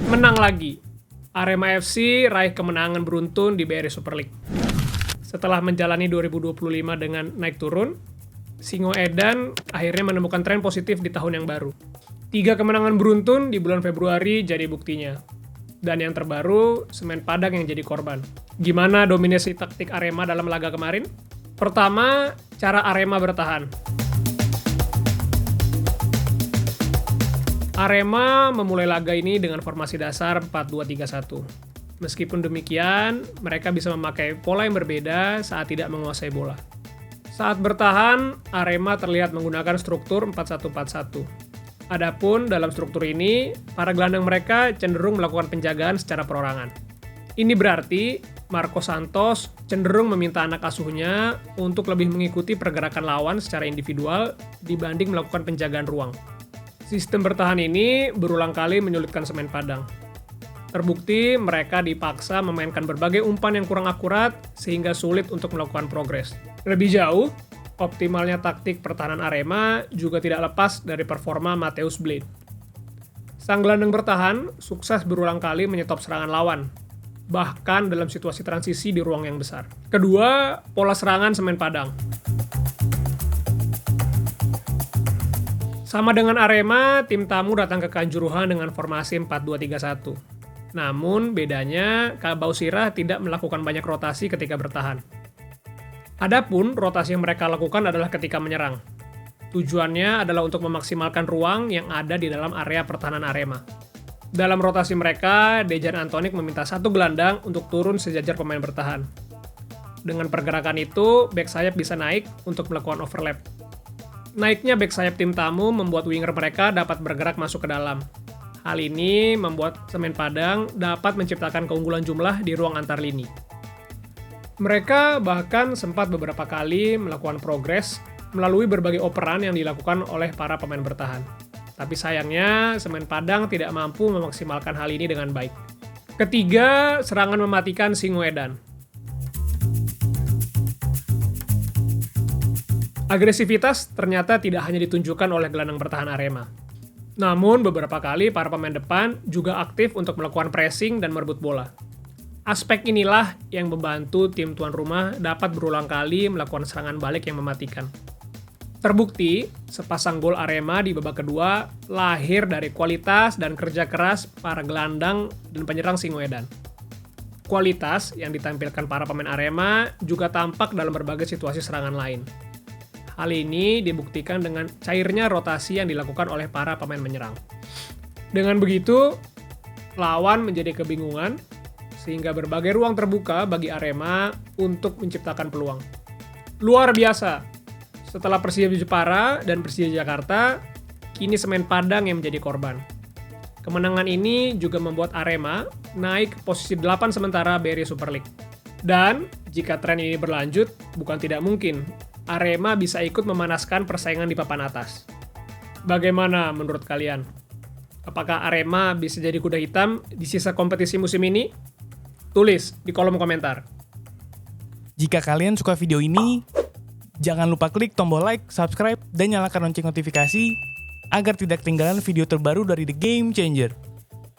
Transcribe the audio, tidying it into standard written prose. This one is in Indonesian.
Menang lagi. Arema FC raih kemenangan beruntun di BRI Super League. Setelah menjalani 2025 dengan naik turun, Singoedan akhirnya menemukan tren positif di tahun yang baru. 3 kemenangan beruntun di bulan Februari jadi buktinya. Dan yang terbaru, Semen Padang yang jadi korban. Gimana dominasi taktik Arema dalam laga kemarin? Pertama, cara Arema bertahan. Arema memulai laga ini dengan formasi dasar 4-2-3-1. Meskipun demikian, mereka bisa memakai pola yang berbeda saat tidak menguasai bola. Saat bertahan, Arema terlihat menggunakan struktur 4-1-4-1. Adapun dalam struktur ini, para gelandang mereka cenderung melakukan penjagaan secara perorangan. Ini berarti Marco Santos cenderung meminta anak asuhnya untuk lebih mengikuti pergerakan lawan secara individual dibanding melakukan penjagaan ruang. Sistem bertahan ini berulang kali menyulitkan Semen Padang. Terbukti mereka dipaksa memainkan berbagai umpan yang kurang akurat sehingga sulit untuk melakukan progres. Lebih jauh, optimalnya taktik pertahanan Arema juga tidak lepas dari performa Matthäus Blade. Sang gelandang bertahan sukses berulang kali menyetop serangan lawan, bahkan dalam situasi transisi di ruang yang besar. Kedua, pola serangan Semen Padang. Sama dengan Arema, tim tamu datang ke Kanjuruhan dengan formasi 4-2-3-1. Namun, bedanya Kabau Sirah tidak melakukan banyak rotasi ketika bertahan. Adapun, rotasi yang mereka lakukan adalah ketika menyerang. Tujuannya adalah untuk memaksimalkan ruang yang ada di dalam area pertahanan Arema. Dalam rotasi mereka, Dejan Antonik meminta satu gelandang untuk turun sejajar pemain bertahan. Dengan pergerakan itu, bek sayap bisa naik untuk melakukan overlap. Naiknya bek sayap tim tamu membuat winger mereka dapat bergerak masuk ke dalam. Hal ini membuat Semen Padang dapat menciptakan keunggulan jumlah di ruang antar lini. Mereka bahkan sempat beberapa kali melakukan progres melalui berbagai operan yang dilakukan oleh para pemain bertahan. Tapi sayangnya, Semen Padang tidak mampu memaksimalkan hal ini dengan baik. Ketiga, serangan mematikan Singoedan. Agresivitas ternyata tidak hanya ditunjukkan oleh gelandang bertahan Arema. Namun, beberapa kali para pemain depan juga aktif untuk melakukan pressing dan merebut bola. Aspek inilah yang membantu tim tuan rumah dapat berulang kali melakukan serangan balik yang mematikan. Terbukti, sepasang gol Arema di babak kedua lahir dari kualitas dan kerja keras para gelandang dan penyerang Singoedan. Kualitas yang ditampilkan para pemain Arema juga tampak dalam berbagai situasi serangan lain. Hal ini dibuktikan dengan cairnya rotasi yang dilakukan oleh para pemain menyerang. Dengan begitu, lawan menjadi kebingungan, sehingga berbagai ruang terbuka bagi Arema untuk menciptakan peluang. Luar biasa! Setelah Persija Jepara dan Persija Jakarta, kini Semen Padang yang menjadi korban. Kemenangan ini juga membuat Arema naik ke posisi 8 sementara BRI Super League. Dan, jika tren ini berlanjut, bukan tidak mungkin Arema bisa ikut memanaskan persaingan di papan atas. Bagaimana menurut kalian? Apakah Arema bisa jadi kuda hitam di sisa kompetisi musim ini? Tulis di kolom komentar. Jika kalian suka video ini, jangan lupa klik tombol like, subscribe, dan nyalakan lonceng notifikasi agar tidak ketinggalan video terbaru dari The Game Changer.